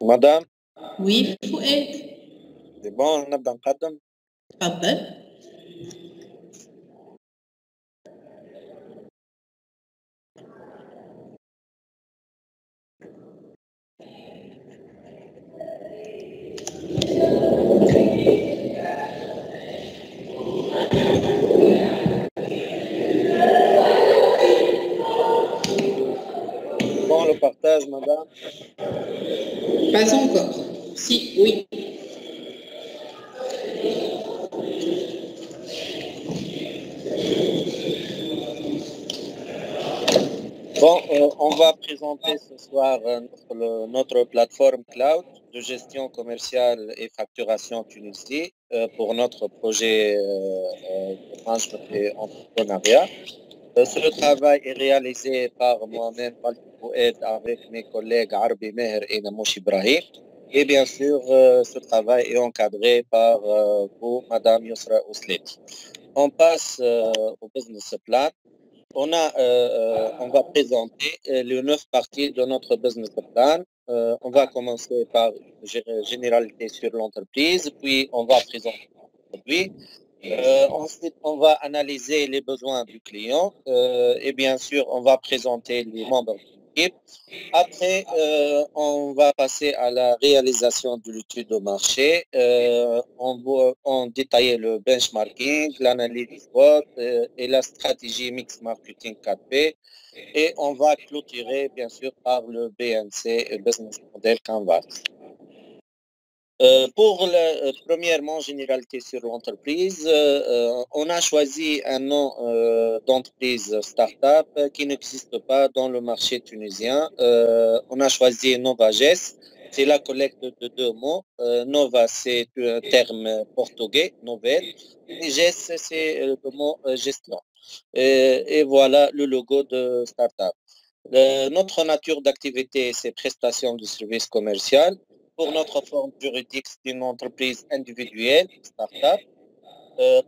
مدام Oui, فؤاد. c'est bon نبدأ نقدم. تفضل. Bon le partage madame. Pas encore. Si, oui. Bon, on va présenter ce soir notre plateforme cloud de gestion commerciale et facturation Tunisie pour notre projet de management et entrepreneuriat. Ce travail est réalisé par moi-même, Walter Foued, avec mes collègues Arbi Meher et Namouche Ibrahim. Et bien sûr, ce travail est encadré par vous, Madame Yusra Ousleti. On passe au business plan. On va présenter les 9 parties de notre business plan. On va commencer par une généralité sur l'entreprise, puis on va présenter le produit. Ensuite, on va analyser les besoins du client et bien sûr, on va présenter les membres de l'équipe. Après, on va passer à la réalisation de l'étude de marché. On détailler le benchmarking, l'analyse SWOT et la stratégie mix marketing 4P. Et on va clôturer, bien sûr, par le BMC, Business Model Canvas. Pour premièrement, généralité sur l'entreprise, on a choisi un nom d'entreprise start-up qui n'existe pas dans le marché tunisien. On a choisi NovaGes, c'est la collecte de 2 mots. Nova, c'est un terme portugais, nouvelle, et GES, c'est le mot gestion. Et voilà le logo de start-up. Notre nature d'activité, c'est prestation de services commerciaux. Pour notre forme juridique, c'est une entreprise individuelle, start-up.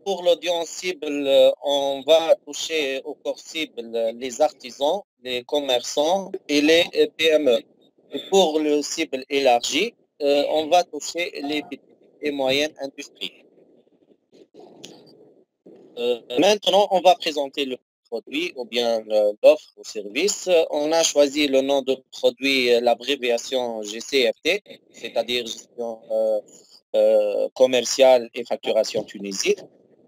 Pour l'audience cible, on va toucher au corps cible les artisans, les commerçants et les PME. Et pour le cible élargi, on va toucher les petites et moyennes industries. Maintenant, on va présenter le produit ou bien l'offre ou service. On a choisi le nom de produit, l'abréviation GCFT, c'est-à-dire gestion commerciale et facturation Tunisie.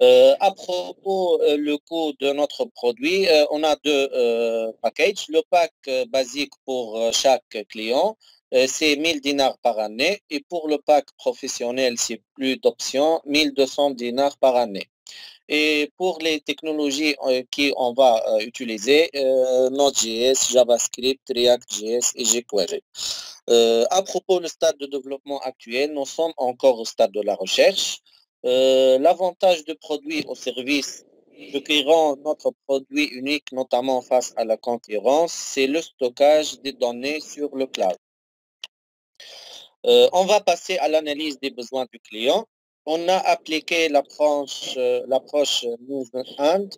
À propos le coût de notre produit, on a 2 packages. Le pack basique pour chaque client, c'est 1000 dinars par année. Et pour le pack professionnel, c'est plus d'options, 1200 dinars par année. Et pour les technologies qu'on va utiliser, Node.js, JavaScript, React.js et jQuery. À propos du stade de développement actuel, nous sommes encore au stade de la recherche. L'avantage de produits ou services qui rend notre produit unique, notamment face à la concurrence, c'est le stockage des données sur le cloud. On va passer à l'analyse des besoins du client. On a appliqué l'approche Move Hand.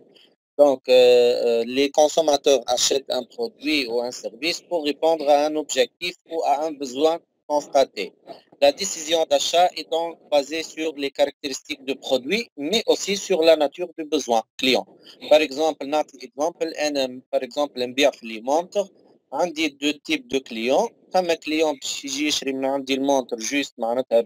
Donc, les consommateurs achètent un produit ou un service pour répondre à un objectif ou à un besoin constaté. La décision d'achat est donc basée sur les caractéristiques du produit, mais aussi sur la nature du besoin client. Par exemple, par exemple, نبيع في les montres. عندي 2 types de clients. فما كليون باش يجي يشري من عندي المونتر جوست معناتها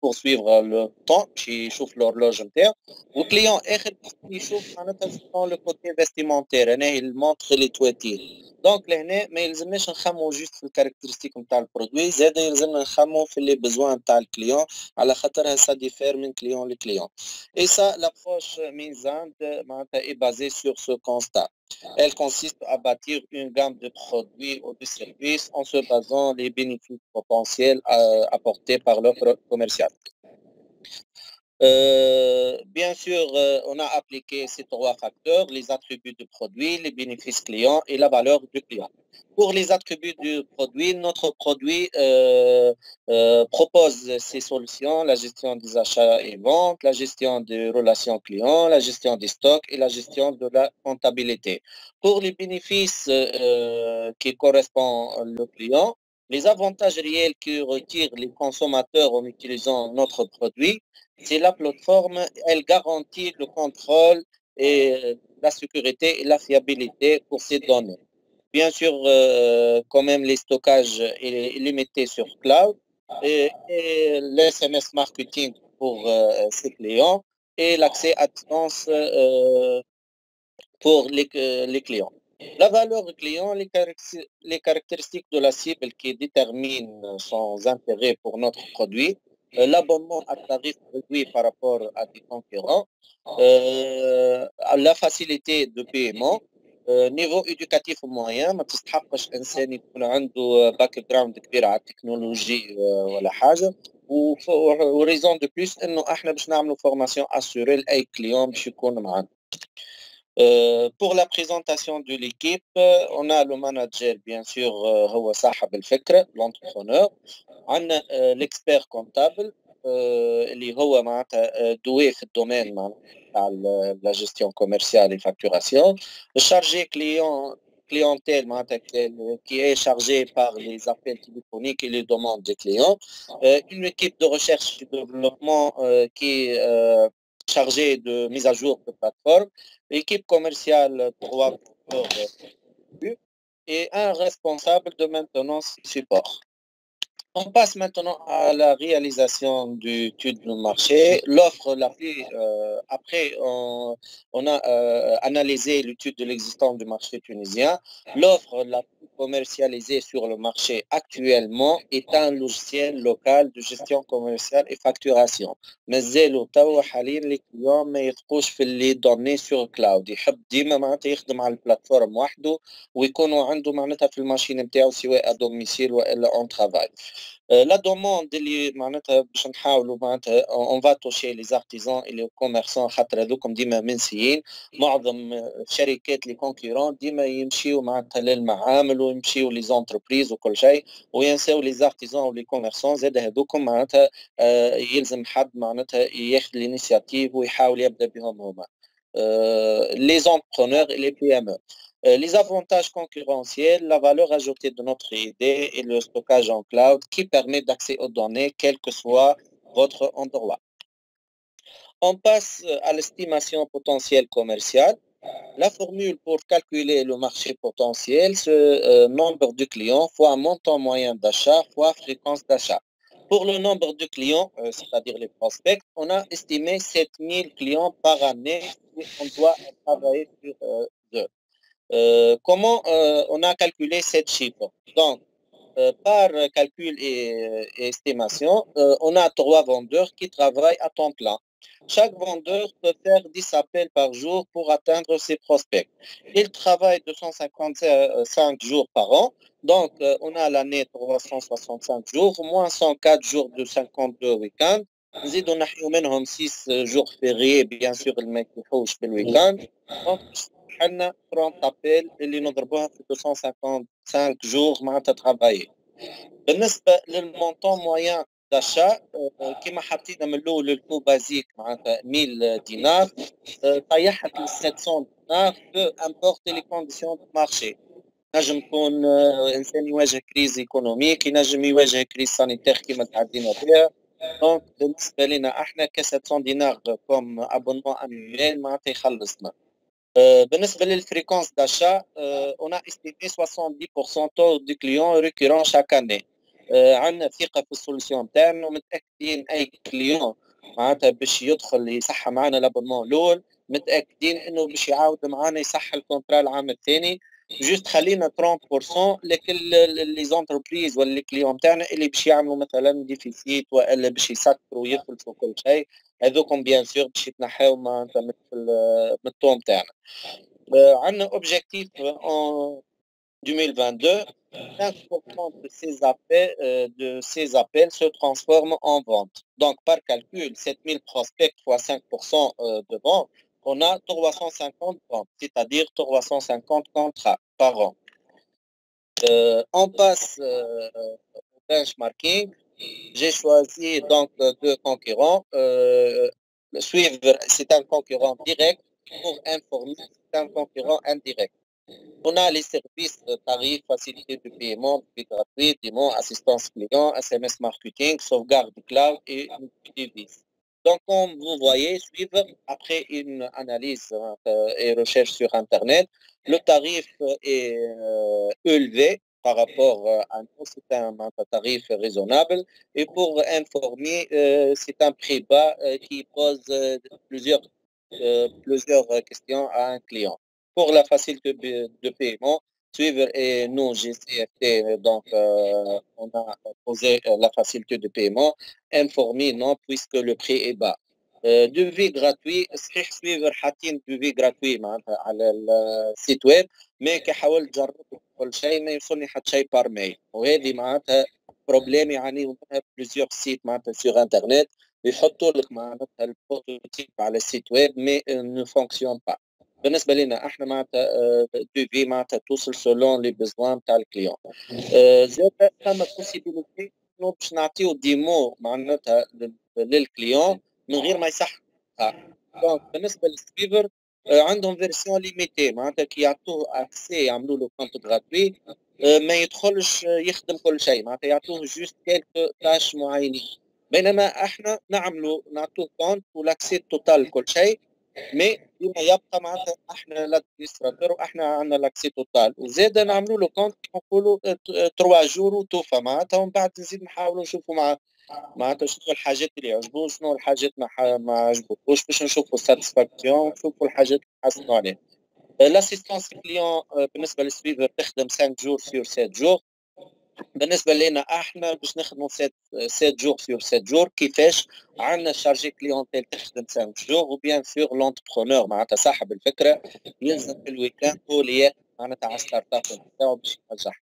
بور سويفغ لو طون باش يشوف لورلوج نتاعو وكليون اخر باش يشوف معناتها دون لو كوتي فيستيمونتير انا هي المونتر اللي تواتير دونك لهنا ما يلزمناش نخمو جوست في الكاركترستيك نتاع البرودوي زاد يلزمنا نخمو في لي بيزوان نتاع الكليون على خاطرها سا ديفير من كليون لكليون اي سا لابروش ميزان معناتها اي بازي سور سو كونستا. Elle consiste à bâtir une gamme de produits ou de services en se basant les bénéfices potentiels apportés par l'offre commerciale. Bien sûr, on a appliqué ces 3 facteurs, les attributs du produit, les bénéfices clients et la valeur du client. Pour les attributs du produit, notre produit propose ces solutions, la gestion des achats et ventes, la gestion des relations clients, la gestion des stocks et la gestion de la comptabilité. Pour les bénéfices qui correspondent au client, Les avantages réels que retirent les consommateurs en utilisant notre produit, c'est la plateforme, elle garantit le contrôle et la sécurité et la fiabilité pour ces données. Bien sûr, quand même, les stockages est limité sur cloud et l'SMS marketing pour ses clients et l'accès à distance pour les clients. La valeur du client, les caractéristiques de la cible qui déterminent son intérêt pour notre produit, l'abonnement à tarif réduit par rapport à des concurrents, la facilité de paiement, niveau éducatif moyen ما تستحقش انسان يكون عنده باك جراوند كبير على التكنولوجي ولا حاجه وريزون دو بليس انه احنا باش نعملوا فورماسيون اسيوري لاي كليون باش يكون معنا. Pour la présentation de l'équipe, on a le manager, bien sûr, هو صاحب الفكرة, l'entrepreneur. On a l'expert comptable, اللي هو معناتها doué في الدومين معناتها la gestion commerciale et facturation. Le chargé clientèle معناتها qui est chargé par les appels téléphoniques et les demandes des clients. Une équipe de recherche et développement qui est chargée de mise à jour de plateforme. Équipe commerciale pour et un responsable de maintenance support. On passe maintenant à la réalisation du étude de marché. L'offre la plus, après, on a analysé l'étude de l'existence du marché tunisien. L'offre la plus commercialisée sur le marché actuellement est un logiciel local de gestion commerciale et facturation. مازالوا توا حاليا لي كليون ما يثقوش في اللي دوني سور كلاود، يحب ديما معناتها يخدم على البلاتفورم وحده ويكونوا عنده معناتها في الماشين نتاعو سواء دوميسيل والا اون ترافاي. لا دوموند اللي معناتها باش نحاولوا معناتها اون فا توشي لي زارتيزون اي لي كوميرسون، خاطر هذوكم ديما منسيين. معظم الشركات لي كونكورون ديما يمشيو معناتها للمعامل ويمشيو لي زونتربريز وكل شيء وينساو لي زارتيزون ولي كوميرسون. زاد هذوكم معناتها يلزم حد معناتها ياخذ الانيسياتيف ويحاول يبدا بهم هما les entrepreneurs et les PME. Les avantages concurrentiels, la valeur ajoutée de notre idée et le stockage en cloud qui permet d'accès aux données quel que soit votre endroit. On passe à l'estimation potentielle commerciale. La formule pour calculer le marché potentiel, ce nombre de clients fois un montant moyen d'achat fois fréquence d'achat. Pour le nombre de clients, c'est-à-dire les prospects, on a estimé 7000 clients par année et on doit travailler sur eux. Comment on a calculé cette chiffre? Donc, par calcul et estimation, on a 3 vendeurs qui travaillent à temps plein. Chaque vendeur peut faire 10 appels par jour pour atteindre ses prospects. Il travaille 255 jours par an. Donc, on a l'année 365 jours, moins 104 jours de 52 week-ends. نزيدوا نحيو منهم 6 jours fériés, bien sûr, اللي ما يكونوش بالويكاند. Donc, عندنا 30 appels اللي نضربوها في 255 jours معناتها travailler. بالنسبة للمونطون موين d'achat كما حطينا من الاول الكو بازيك معناتها 1000 دينار طيحت ل 700 دينار بو امبورت لي كونديسيون دو مارشي. نجم يكون انسان يواجه كريز ايكونوميك، ينجم يواجه كريز سانيتير كما تعدينا بها. دونك بالنسبه لنا احنا ك 700 دينار كوم ابونمون انويل معناتها يخلصنا. بالنسبه للفريكونس داشا on a estimé 70% taux de clients récurrents chaque année. عندنا ثقه في السوليسيون تاعنا ومتاكدين اي كليون معناتها باش يدخل يصحى معنا لابونمون الاول متاكدين انه باش يعاود معنا يصحى الكونترا العام الثاني. جوست خلينا 30% لكن لي زونتربريز ولا لي كليون تاعنا اللي باش يعملوا مثلا ديفيسيت والا باش يسكروا ويفلسوا كل شيء، هذوكم بيان سور باش يتنحاو معناتها من الطوم تاعنا. عندنا اوبجيكتيف en 2022 5% de ces appels se transforment en vente. Donc, par calcul, 7000 prospects fois 5% de vente, on a 350 ventes, c'est-à-dire 350 contrats par an. On passe au benchmarking. J'ai choisi donc 2 concurrents. Suivre, c'est un concurrent direct. Pour informer, c'est un concurrent indirect. On a les services tarifs, facilité de paiement, prix gratuit, paiement, assistance client, SMS marketing, sauvegarde cloud et multi-device. Donc, comme vous voyez, suivre après une analyse et recherche sur Internet, le tarif est élevé par rapport à nous, c'est un tarif raisonnable. Et pour informer, c'est un prix bas qui pose plusieurs questions à un client. Pour la facilité de paiement, suivre et nous, GCFT, donc on a posé la facilité de paiement, informer non, puisque le prix est bas. devis gratuit صحيح سويفر حاطين devis gratuit معناتها على السيت ويب مي كحاول تجرب كل شيء ما يوصلني حتى شيء بار ميل وهذه معناتها بروبليم يعانيوا منها بليزيور سيت معناتها سيغ انترنت يحطوا لك معناتها البروتوتيب على السيت ويب مي نو فونكسيون با بالنسبه لنا احنا معناتها دوفي معناتها توصل سولون لي بيزوان تاع الكليون زاد ثم بوسيبيليتي باش نعطيو ديمو معناتها للكليون من غير ما يصح. دونك بالنسبه للسكيفر عندهم فيرسيون ليميتي معناتها كي يعطوه اكسي يعملوا له كونت غراتوي ما يدخلش يخدم كل شيء معناتها يعطوه جوست كيلك تاش معينين بينما احنا نعطوه كونت والاكسي توتال كل شيء مي ديما يبقى معناتها احنا لادمينستراتور واحنا عندنا لاكسي توتال وزاد نعملوا له كونت كيما نقولوا 3 جور وتوفى معناتها ومن بعد نزيد نحاولوا نشوفوا معناتها شنو الحاجات اللي يعجبوه شنو الحاجات ما عجبوش باش نشوفوا ساتيسفاكسيون ونشوفوا الحاجات اللي نحسنوا عليها. لاسيستونس كليون بالنسبه للسويفر تخدم 5 جور سور 7 جور بالنسبه لنا احنا باش نخدموا 7 جور سور 7 جور كيفاش عندنا شارجي كليونتيل تخدم 5 جور وبيان سور لونتربرونور معناتها صاحب الفكره يلزم في الويكاند هو اللي ياخذ معناتها على ستارت اب نتاعو باش ينجح.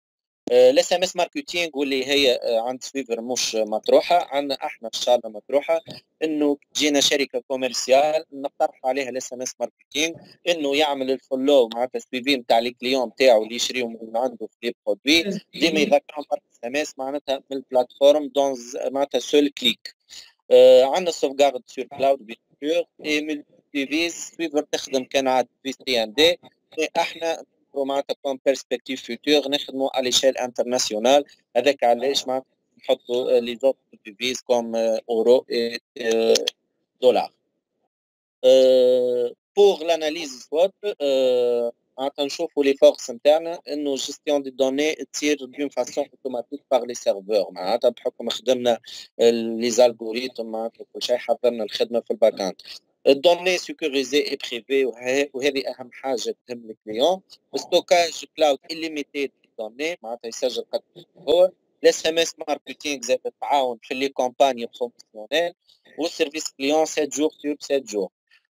الاس ام اس ماركتينغ واللي هي عند سويفر مش مطروحه عندنا احنا ان شاء الله مطروحه انه تجينا شركه كوميرسيال نقترح عليها الاس ام اس ماركتينغ انه يعمل الفولو معناتها سويفي نتاع لي كليون نتاعو اللي يشريوا من عنده في لي برودوي ديما يذكرهم بالاس ام اس معناتها من البلاتفورم دون معناتها سول كليك. عندنا سوفغارد سور كلاود بيان سور اي ملتي ديفيز سويفر تخدم كان عاد في سي ام دي احنا معناتها كون بيرسبكتيف فيوتور نخدموا على ليشيل انترناسيونال هذاك علاش معناتها نحطوا لي زوت ديفيز كوم اورو اي دولار. بور لاناليز سوات معناتها نشوفوا لي فورس نتاعنا انه جيستيون دي دوني تصير دون فاسون اوتوماتيك باغ لي سيرفور معناتها بحكم خدمنا لي زالغوريتم معناتها كل شيء حضرنا الخدمه في الباك اند. الدوني سيكوريزي اي بريفي وهذه اهم حاجه تهم الكليون. ستوكاج كلاود illimité دوني معناتها يسجل قد هو. الاس ام اس ماركتينغ زاد تعاون في لي كومباني بروموسيونيل والسيرفيس كليون 7 جور سور 7 جور.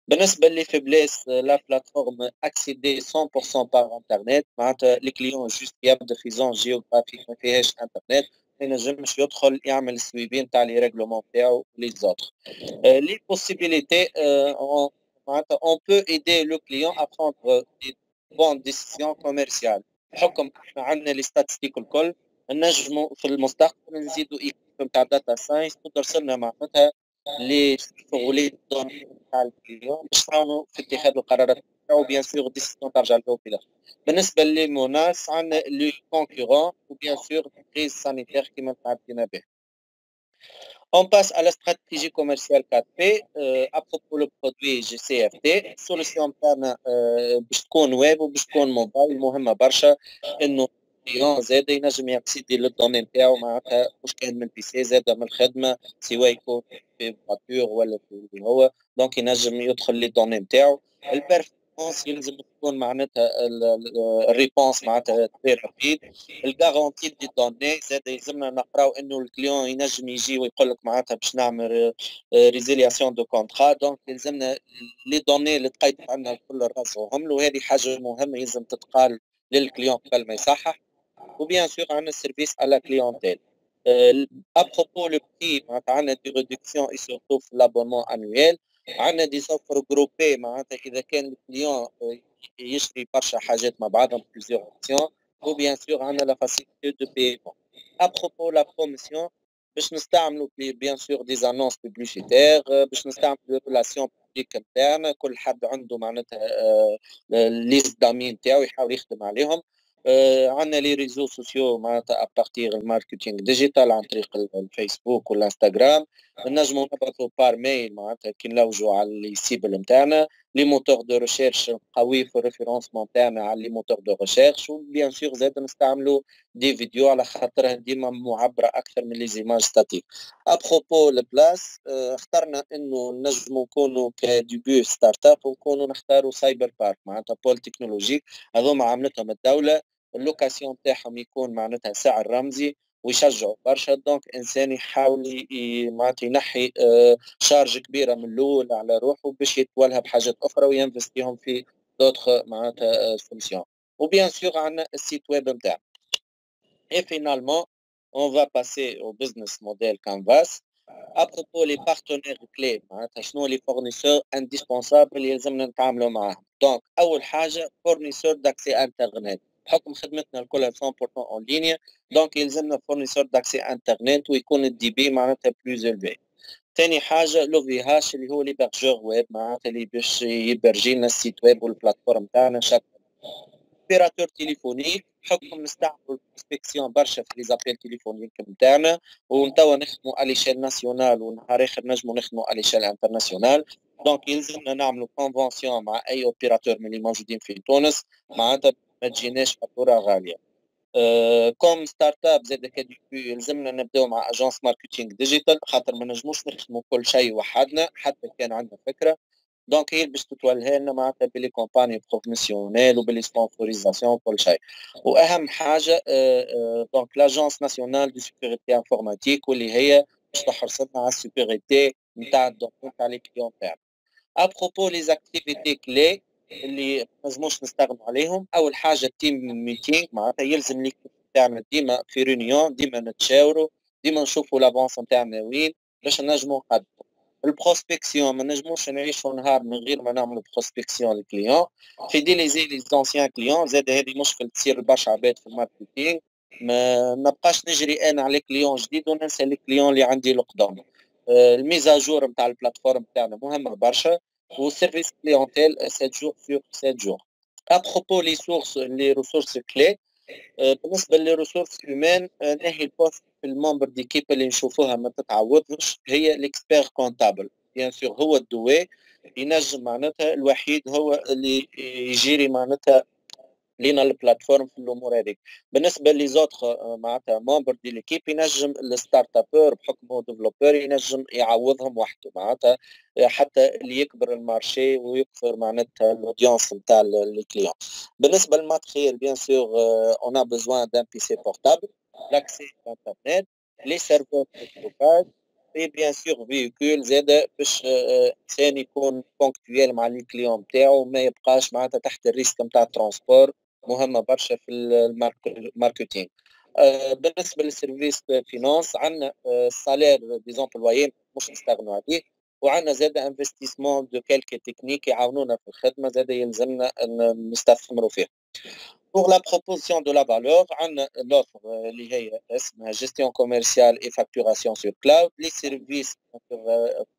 بالنسبه لي فيبليس لا بلاتفورم اكسيدي 100% باغ انترنت معناتها لي كليون جوست يبدا في زون جيوغرافيك ما فيهاش انترنت ما ينجمش يدخل يعمل السويبي نتاع لي ريغلومون تاعو لي زوتر. les possibilités, on peut aider le client à prendre des bonnes décisions commerciales. بحكم احنا عندنا لي ستاتستيك الكل نجموا في المستقبل نزيدوا ايكيب نتاع داتا ساينس تدرس لنا معناتها لي شغلات نتاع الكليون باش نعاونوا في اتخاذ القرارات نتاعو بيان سور ديسيزيون ترجع له في الاخر. بالنسبه للمناس عندنا لي كونكورون وبيان سور كريز سانيتير كيما تعدينا به. On passe à la stratégie commerciale 4P à propos du produit GCFT solution تاعنا باش تكون ويب وباش تكون موبايل مهمه برشا انه الكليون زاد ينجم يكسيدي للدومين نتاعو معناتها مش كان من بي سي زاد من الخدمه سواء يكون في فاتور ولا في اللي هو دونك ينجم يدخل للدومين نتاعو. البيرفورمانس يلزم تكون معناتها الريبونس معناتها تري رابيد. الجارونتي دي دوني زاد يلزمنا نقراو انه الكليون ينجم يجي ويقول لك معناتها باش نعمل ريزيلياسيون دو كونترا دونك يلزمنا لي دوني اللي تقيد عندنا الكل نرجعوهم له وهذه حاجه مهمه يلزم تتقال للكليون قبل ما يصحح. وبيان سور عندنا السيرفيس على كليونتيل. ابروبو لو بري معناتها عندنا دي ريدكسيون اي سورتو في لابونمون انويل عندنا دي زوفر جروبي معناتها اذا كان الكليون يشري برشا حاجات مع بعضهم بليزيور اوبسيون وبيان سور عندنا لا فاسيليتي دو بايمون. ابروبو لا بروموسيون باش نستعملوا بيان سور دي زانونس بوبليسيتير باش نستعملوا ريلاسيون بوبليك نتاعنا، كل حد عنده معناتها ليست دامين نتاعو يحاول يخدم عليهم. عندنا لي ريزو سوسيو معناتها ابارتيغ الماركتينغ ديجيتال عن طريق الفيسبوك والانستغرام. نجموا نبعثوا بار ميل معناتها كي نلوجوا على السيبل نتاعنا، لي موتور دو ريشيرش قوي في الريفيرونسمون نتاعنا على لي موتور دو ريشيرش، وبيان سور زاد نستعملوا دي فيديو على خاطرها ديما معبره اكثر من لي زيماج ستاتيك. ابروبو البلاس اخترنا انه نجموا نكونوا كديبيو ستارت اب ونكونوا نختاروا سايبر بارك معناتها بول تكنولوجيك. هذوما عملتهم الدوله، اللوكاسيون تاعهم يكون معناتها سعر رمزي ويشجعوا برشا. دونك انسان يحاول معناتها ينحي شارج كبيره من الاول على روحه باش يتولها بحاجات اخرى وينفستيهم في دوتخ معناتها سوليسيون. وبيان سور عندنا السيت ويب نتاعنا. Et finalement, on va passer au business model Canvas. À propos les partenaires clés, معناتها شنو les fournisseurs indispensables اللي يلزمنا نتعاملوا معاهم. دونك أول حاجة fournisseur d'accès internet. بحكم خدمتنا الكلها 100% en ligne، دونك يلزمنا fournisseur d'accès internet ويكون الدي بي معناتها plus élevé. ثاني حاجة لو في هاش اللي هو l'hébergeur ويب معناتها اللي باش يبرجي لنا السيت ويب والبلاتفورم تاعنا شكل. اوبيراتور تليفونيك بحكم نستعملوا البروسبكسيون برشا في لي زابيل تليفونيك نتاعنا، ونتوا نخدموا على ليشيل ناسيونال ونهار اخر نجموا نخدموا على ليشيل انترناسيونال. دونك يلزمنا نعملوا كونفونسيون مع اي اوبيراتور من اللي موجودين في تونس معناتها ما تجيناش فاتوره غاليه. كوم ستارت اب زاد كديبي يلزمنا نبداو مع اجونس ماركتينغ ديجيتال، خاطر ما نجموش نخدموا كل شيء وحدنا حتى كان عندنا فكره. دونك هي باش تتولها لنا معناتها بلي كومباني بروفيسيونيل وبلي سبونسوريزاسيون وكل شيء. واهم حاجه دونك لاجونس ناسيونال دو سيكوريتي انفورماتيك واللي هي باش تحرص لنا على السيكوريتي نتاع الدومين تاع لي كليون تاعنا. ابروبو لي زاكتيفيتي كلي اللي ما نجموش نستغنوا عليهم، اول حاجه تيم ميتينغ معناتها يلزم ليكيب تاعنا ديما في ريونيون، ديما نتشاوروا، ديما نشوفوا لافونس نتاعنا وين باش نجموا نقدموا. البروسبكسيون ما نجموش نعيشوا نهار من غير ما نعملوا بروسبكسيون للكليون، فيديليزي لي زونسيان كليون. زاد هذه مشكل تصير برشا عباد في الماركتينغ، ما نبقاش نجري انا على كليون جديد وننسى الكليون اللي عندي القدام. الميزاجور نتاع البلاتفورم تاعنا مهمه برشا، والسيرفيس كليونتيل 7 جور سور 7 جور. ابروبو لي سورس لي ريسورس كلي، بالنسبه للريسورس هيومان ناهي البوست في الممبر ديكيب اللي نشوفوها ما تتعوضش هي الاكسبير كونتابل. بيان سور هو الدواء ينجم معناتها الوحيد هو اللي يجيري معناتها لينا البلاتفورم في الامور هذيك. بالنسبه لي زوتخ معناتها ممبر دي ليكيب ينجم الستارت ابور بحكم هو ديفلوبور ينجم يعوضهم وحده معناتها حتى اللي يكبر المارشي ويكثر معناتها الاودينس نتاع الكليون. بالنسبه للماتريال بيان سور اون ا بيزوان دان بي سي بورتابل، لاكسي انترنت، لي سيرفور دو ستوكاج، اي بيان سور فيكول زاد باش انسان يكون بونكتويال مع الكليون نتاعو ما يبقاش معناتها تحت الريسك نتاع الترونسبور، مهمه برشا في الماركتينغ. بالنسبه للسيرفيس فينانس عندنا السالير ديزون بلويي مش نستغنوا عليه، وعندنا زاد انفستيسمون دو كالكي تكنيك يعاونونا في الخدمه زاد يلزمنا نستثمروا فيه. Pour la proposition de la valeur, on a l'offre اللي هي اسمها gestion commerciale et facturation sur cloud, les services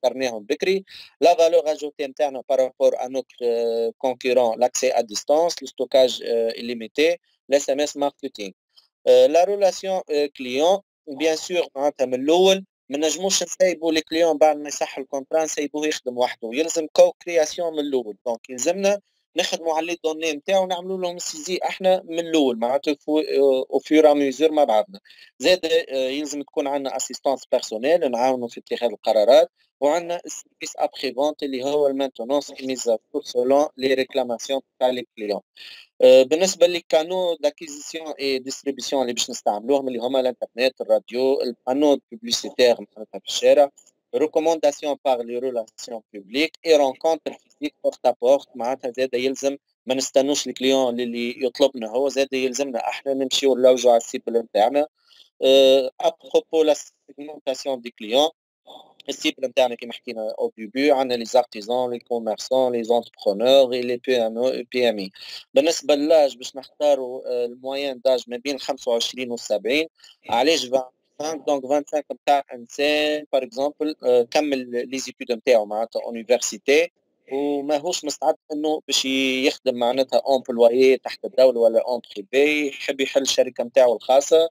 قرناهم بكري, la valeur ajoutée نتاعنا par rapport à notre concurrent, l'accès à distance, le stockage illimité, l'SMS marketing. La relation client, bien sûr معناتها من الاول ما نجموش نسيبوا لي كليون بعد ما يصح الكونترا نسيبوه يخدم وحده، يلزم كو كرياسيون من الاول. دونك يلزمنا نخدموا على لي دوني نتاعو ونعملوا لهم سيزي احنا من الاول معناتها او فيور ميزور مع بعضنا. زاد يلزم تكون عندنا اسيستانس بيرسونيل نعاونوا في اتخاذ القرارات، وعندنا السيرفيس ابخي فونت اللي هو المانتونونس ميزافور سولون لي ريكلاماسيون تاع لي كليون. بالنسبه للكانو داكيزيسيون اي ديستريبيسيون اللي باش نستعملوهم اللي هما الانترنت، الراديو، البانو بوبليسيتير معناتها في الشارع، ريكومونداسيون باغ لي ريلاسيون بوبليك اي رونكونتر فيزيك بورت ا بورت. معناتها زاد يلزم ما نستنوش الكليون اللي يطلبنا، هو زاد يلزمنا احنا نمشيو نلوجوا على السيبل نتاعنا. ابروبو لا سيغمونتاسيون دي كليون، السيبل نتاعنا كيما حكينا او ديبي عندنا لي زارتيزون لي كوميرسون لي زونتربرونور لي بي ام او بي ام اي. بالنسبه للاج باش نختاروا الموين داج ما بين 25 و 70. علاش 25؟ دونك 25 نتاع انسان باغ اكزومبل كمل لي زيتود نتاعو معناتها اونيفرسيتي وماهوش مستعد انه باش يخدم معناتها امبلويي تحت الدوله ولا اون بريفي، يحب يحل الشركه نتاعو الخاصه.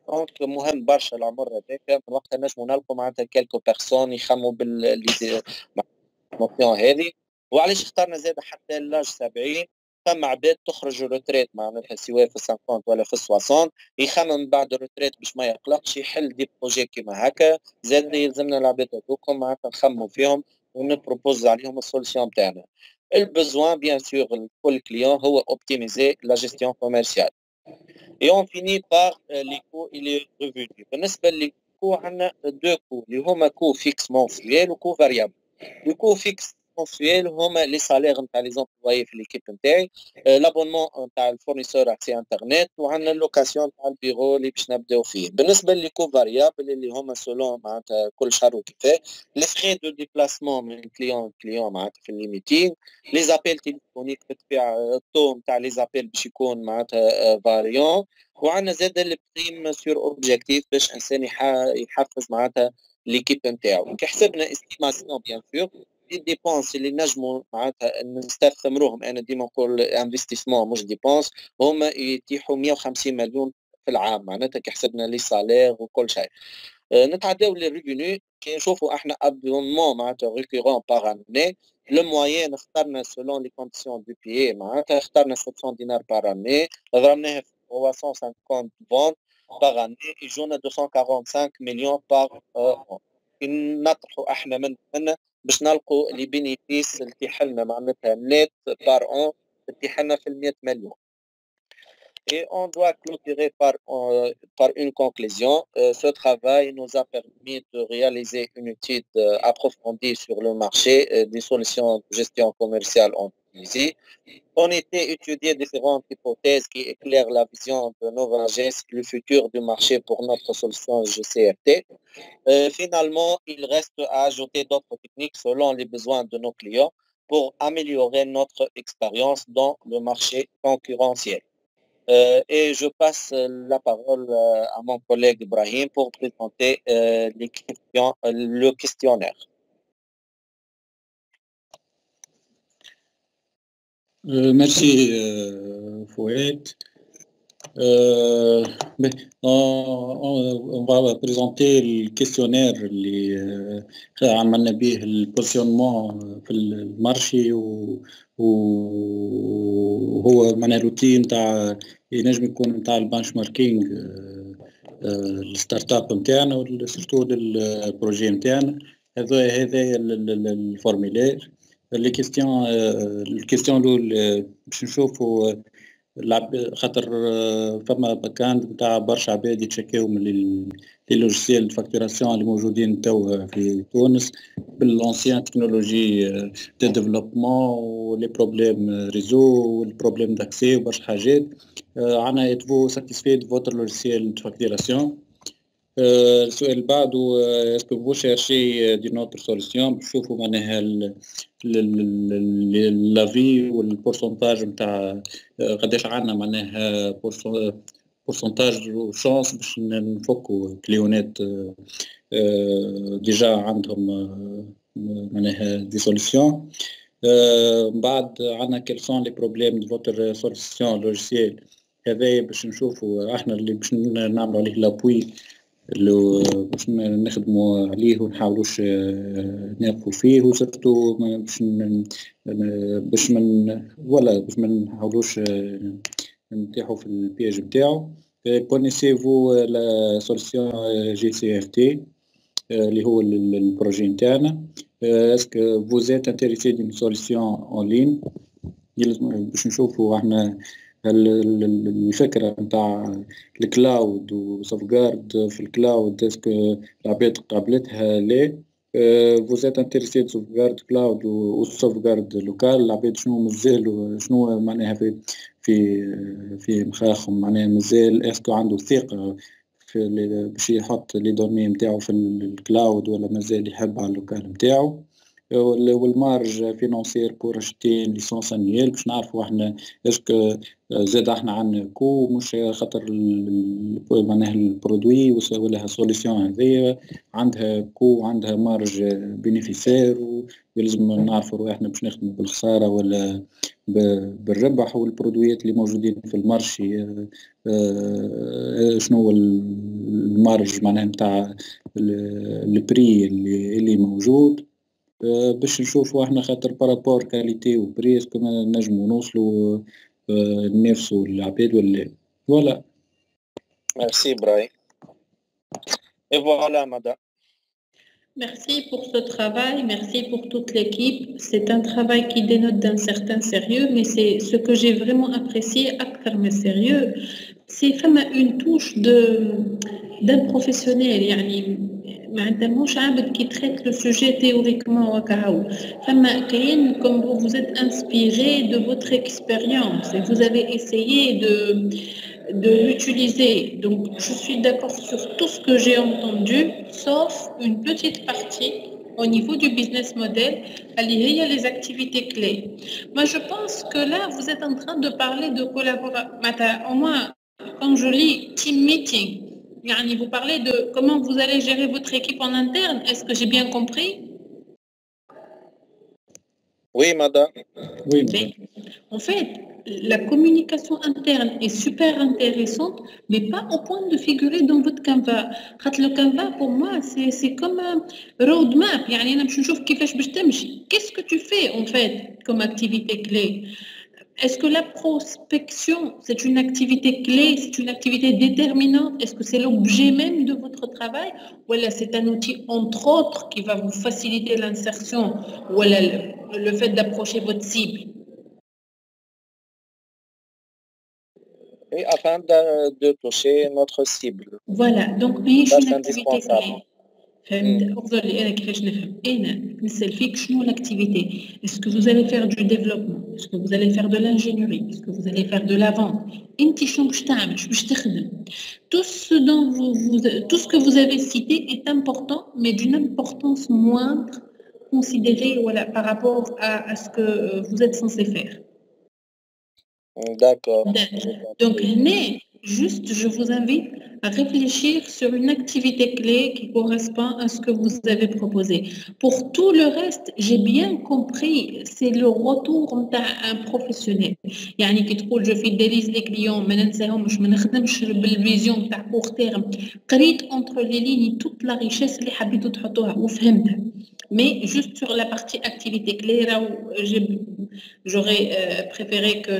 دونك مهم برشا العمر هذاك، من وقتها نجموا نلقوا معناتها كيلكو بيرسون يخموا بالنوسيون هذه. وعلاش اخترنا زاد حتى لاج 70؟ فما عباد تخرج الروتريت معناتها سواء في 50 ولا في 60، يخمم بعد الروتريت باش ما يقلقش يحل دي بروجي كيما هكا. زاد يلزمنا العباد هذوكم معناتها نخموا فيهم ونبروبوز عليهم السوليسيون تاعنا. البزوان بيان سور كل كليون هو اوبتيميزي لا جيستيون كوميرسيال. Et on finit par les coûts et les revenus. بالنسبة للcoûts عندنا deux coûts اللي هما coûts fixes mensuels و coûts variables. Les coûts fixes mensuels هما les salaires نتاع les employés في l'équipe نتاعي، l'abonnement نتاع الفورنيسور accès انترنت، وعندنا اللوكاسيون نتاع البيرو اللي باش نبداو فيه. بالنسبة للcoûts variables اللي هما selon معناتها كل شهر وكيفاه، les frais de déplacement من كليون لكليون معناتها في الميتينغ، les appels téléphoniques بالطبيعة الطو نتاع les appels باش يكون معناتها فاريون، وعندنا زاد البريم سور اوبجيكتيف باش انسان يحفز معناتها ليكيب نتاعو. كي حسبنا استيماسيون بيان سور دي ديبونس اللي نجموا معناتها نستثمروهم، انا ديما نقول انفستيسمون مش ديبونس، هما يتيحوا 150 مليون في العام معناتها كي حسبنا لي سالير وكل شيء. نتعداو لي ريفيني كي نشوفوا احنا ابونمون معناتها ريكورون باغ اني، لو موين اخترنا سولون لي كونديسيون دو بيي معناتها اخترنا 700 دينار باغ اني، ضربناها في 350 ventes par année يجونا 245 مليون باغ an. نطرحوا احنا من باش نلقوا لي بينيفيس اللي تيحلنا معناتها نت بار ان تيحلنا في 100 مليون. Et on doit clôturer par une conclusion. Ce travail nous a permis de réaliser une étude approfondie sur le marché des solutions de gestion commerciale en Tunisie. On était étudié différentes hypothèses qui éclairent la vision de Novages, le futur du marché pour notre solution GCRT. Finalement, il reste à ajouter d'autres techniques selon les besoins de nos clients pour améliorer notre expérience dans le marché concurrentiel. Et je passe la parole à mon collègue Ibrahim pour présenter le questionnaire. Merci Fouet. On va présenter le questionnaire اللي عملنا به البوزيشنمون في المارشي وهو معناه روتين تاع ينجم يكون تاع البنش ماركينغ الستارت اب نتاعنا وسورتو للبروجي نتاعنا. هذا الفورميلير. الكيستيون الاولى باش نشوفوا خاطر فما باكاند نتاع برشا عباد يتشكاو من لي لوجيسيال فاكتوراسيون اللي موجودين توا في تونس بالانسيان تكنولوجي دو ديفلوبمون ولي بروبليم ريزو والبروبليم داكسي وبرشا حاجات. عنا اتفو ساتيسفيد فوتر لوجيسيال دو فاكتوراسيون. السؤال اللي بعده اسكو فو شيرشي دي نوتر سوليسيون باش نشوفوا معناها لافي والبورسنتاج نتاع قداش عندنا معناها بورسنتاج وشانس باش نفكوا كليونات ديجا عندهم معناها دي سوليسيون. بعد عندنا كيل سون لي بروبليم دو فوتر سوليسيون لوجيسيال. هذا باش نشوفوا احنا اللي باش نعملوا عليه لابوي لو باش نخدموا عليه ونحاولوش نقفوا فيه وسرتو باش ما نحاولوش نتيحوا في البياج نتاعو. كونيسيفو لا سوليسيون جي سي ار تي اللي هو البروجي نتاعنا. اسكو فو زيت انتريسي دون سوليسيون اون لين باش نشوفوا احنا الفكرة نتاع الكلاود وسوفغارد في الكلاود اسكو العباد قابلتها ليه. فوزات انتريسي دو سوفغارد كلاود وسوفغارد لوكال العباد شنو مازال شنو معناها في مخاخهم معناها مازال اسكو عنده ثقة في باش يحط لي دوني نتاعو في الكلاود ولا مازال يحب على اللوكال نتاعو. والمارج فينانسير بور اشتي ليسونس انيال باش نعرفوا احنا اسكو زاد احنا عندنا كو مش خاطر معناها البرودوي ولا سوليسيون هذيا عندها كو عندها مارج بينيفيسير ولازم نعرفوا روحنا باش نخدموا بالخساره ولا بالربح، والبرودويات اللي موجودين في المارشي شنو هو المارج معناها نتاع البري اللي موجود، باش نشوفوا احنا خاطر بارابور كاليتي وبري اسكو نجموا نوصلوا ننافسوا العباد ولا فوالا. Merci, Brahim. Et voilà, madame. Merci pour ce travail, merci pour toute l'équipe. C'est un travail qui dénote d'un certain sérieux, mais c'est ce que j'ai vraiment apprécié, acteur mais sérieux, c'est une touche d'un professionnel. يعني معناتها مش عابد qui traite le sujet théoriquement وكهو. كاين comme vous êtes inspiré de votre expérience et vous avez essayé de l'utiliser. Donc, je suis d'accord sur tout ce que j'ai entendu, sauf une petite partie au niveau du business model, il y a les activités clés. Moi, je pense que là, vous êtes en train de parler de collaboration. Au moins, quand je lis team meeting, vous parlez de comment vous allez gérer votre équipe en interne. Est-ce que j'ai bien compris? Oui, madame. Oui, madame. En fait, la communication interne est super intéressante, mais pas au point de figurer dans votre Canva. Le Canva, pour moi, c'est comme un roadmap. Qu'est-ce que tu fais, en fait, comme activité clé? Est-ce que la prospection, c'est une activité clé, c'est une activité déterminante? Est-ce que c'est l'objet même de votre travail? Ou là, c'est un outil, entre autres, qui va vous faciliter l'insertion ou là, le fait d'approcher votre cible? Et afin de toucher notre cible. Voilà, donc c'est une activité clé. Hmm. Est-ce que vous allez faire du développement? Est-ce que vous allez faire de l'ingénierie? Est-ce que vous allez faire de la vente? Tout ce que vous avez cité est important, mais d'une importance moindre considérée voilà, par rapport à ce que vous êtes censé faire. D'accord. Donc, juste, je vous invite à réfléchir sur une activité clé qui correspond à ce que vous avez proposé. Pour tout le reste, j'ai bien compris, c'est le retour d'un professionnel. يعني كي تقول je fidélise les clients ما ننساهمش ما نخدمش بالفيزيون تاع court terme قريت entre les lignes toute la richesse اللي حبيتوا تحطوها وفهمتها. Mais juste sur la partie activité clé, j'aurais préféré que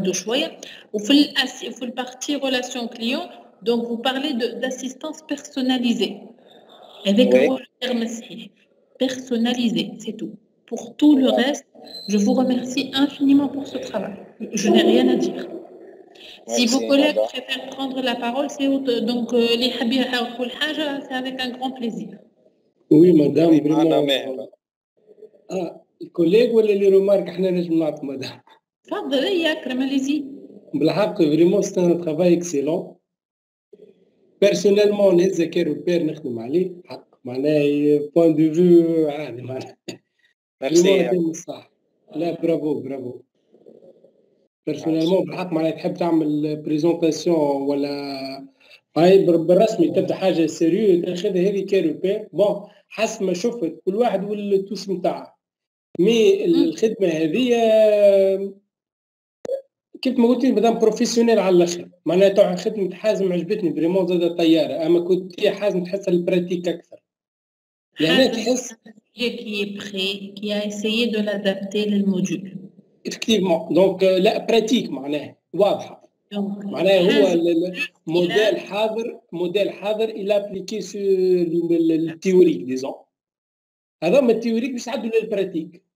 tu شوية. وفي la partie relation client, donc vous parlez d'assistance personnalisée. Avec le terme personnalisé, c'est tout. Pour tout le reste, je vous remercie infiniment pour ce travail. Je n'ai rien à dire. Si vos collègues préfèrent prendre la parole, c'est donc les habits c'est avec un grand plaisir. Oui, madame, vraiment. الكوليج ولا لي رومارك احنا نجم نعطي مدام؟ تفضل يا اكرم اللي بالحق فريمون سي ان ترافاي اكسيلون. بيرسونيلمون نهز كيروبير نخدم عليه حق معناها بوان دو فيو عادي معناها. ميرسي. صح. لا برافو. بيرسونيلمون بالحق معناها تحب تعمل بريزونطاسيون ولا هاي بالرسمي تبدا حاجه سيريو تاخذها هذه كيروبير بون حسب ما شفت كل واحد والتوش نتاعه. مي الخدمه هذه كيف ما قلت لي مدام بروفيسيونيل على الاخر معناها تاع خدمه حازم عجبتني فريمون زاد طياره اما كنت يا حازم تحس البراتيك اكثر يعني تحس qui est prêt qui a essayé de l'adapter للموديول effectivement donc لا براتيك معناها واضحه معناها هو موديل حاضر الى ابليكي سو التيوريك ديزون هذا ما التيوريك باش يعدوا للبراتيك.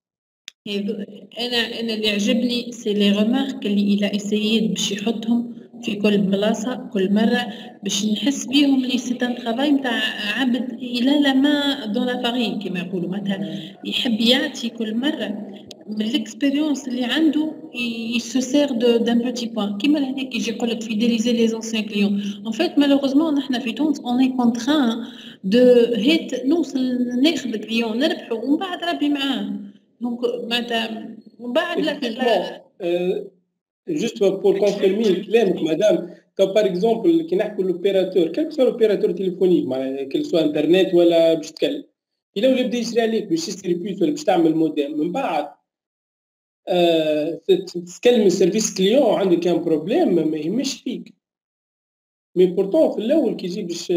انا اللي عجبني سي لي ريمارك اللي الى اسييد باش يحطهم في كل بلاصه كل مره باش نحس بيهم لي سي ان ترافاي نتاع عبد الى لا ما دون لا فارين كيما يقولوا معناتها يحب يعطي كل مره من l'expérience اللي عنده il se sert d'un petit point كيما هناك يجي يقول لك fidéliser les anciens clients en fait malheureusement نحن في تونس on est contraint de هيت نوصل ناخذ كليون نربحه ومن بعد ربي معاه دونك معناتها ومن بعد juste pour confirmer كلامك مدام comme par exemple كي نحكوا l'opérateur quel que soit l'opérateur téléphonique معناها quel soit internet ولا باش تكلم إلا ولا بدا يشري عليك باش تشتري بيس ولا باش تعمل موديل من بعد تتكلم السيرفيس كليون عندك كان بروبليم ما يهمش فيك مي بورتون في الاول كي يجي باش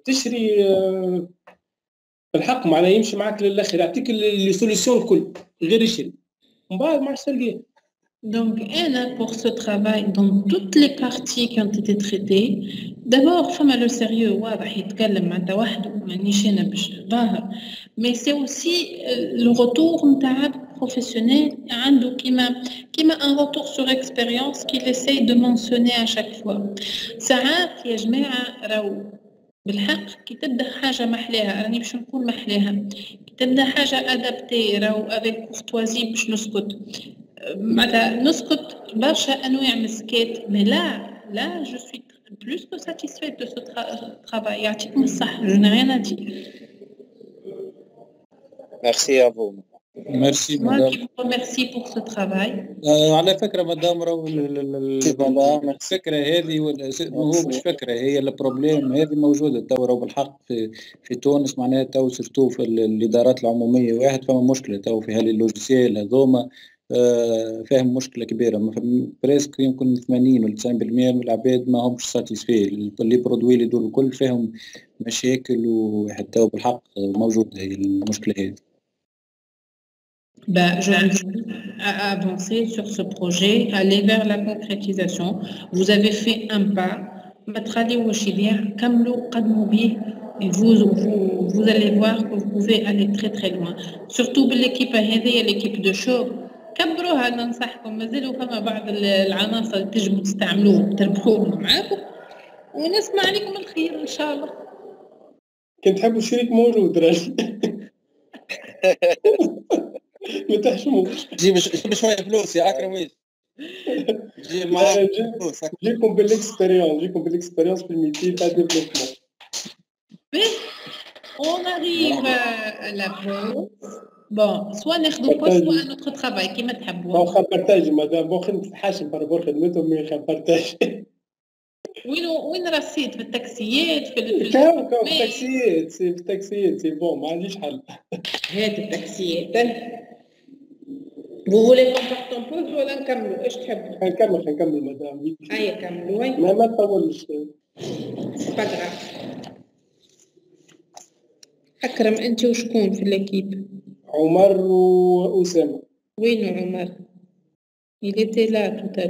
تشري الحق معناها يمشي معاك للاخر يعطيك لي سوليسيون الكل غير يشري ومن بعد ما عادش تلقاه. Donc, pour ce travail, dans toutes les parties qui ont été traitées, d'abord, femme le sérieux, mais c'est aussi le retour professionnel, un retour sur expérience qu'il essaye de mentionner à chaque fois. ساعات يا جماعة راهو بالحق كي تبدا حاجة محلاها راني باش نقول محلاها كي تبدا حاجة أدابتي راهو avec courtoisie باش نسكت معناتها نسكت برشا انواع من السكات مي لا جو سوي بلوس كو ساتيسفيت دو سو ترافاي يعطيكم الصحة جو ني ريان ا دير ميرسي ا فو ميرسي مدام ميرسي بور سو ترافاي. على فكره مدام راهو الفكره هذه هو مش فكره هي البروبليم هذه موجوده تو راهو بالحق في تونس معناها تو سيرتو في الادارات العموميه واحد فما مشكله تو في هذه اللوجيسيال هذوما فاهم مشكله كبيره بريسك يمكن 80 ولا 90% من العباد ما همش ساتيسفي اللي برودوي اللي يدور الكل فيهم مشاكل وحتى بالحق موجود هي المشكله هذه. Je vous à avancer sur ce projet, aller vers la concrétisation. Vous avez fait un pas. Et vous allez voir que vous pouvez aller très très loin. Surtout l'équipe هذه l'équipe de show. كبروها ننصحكم مازالوا فما بعض العناصر اللي تجموا تستعملوهم تربحوهم معاكم ونسمع عليكم الخير ان شاء الله. كنت تحبوا الشريك موجود راجل ما تحشموش جيب شويه فلوس يا اكرم ويش جيب معاك فلوس جيكم بالاكسبيريونس في الميتي تاع ديفلوبمون. On arrive à la pause. Bon, soit ناخذوا بوست soit un autre travail كيما تحبوا. بون خا بارتاج مدام بون خدمة حاشم باربور خدمتهم مي خا بارتاج. وين رصيد في التاكسيات في التاكسيات سي بون ما عنديش حل. هات التاكسيات. Vous voulez qu'on parte en pause ولا نكملوا؟ ايش تحبوا؟ نكمل مدام. هيا كملوا. ما تطولش. بقرا. أكرم أنت وشكون في الأكيب؟ عمر وأسامة. وين عمر؟ Il était là tout à l'heure.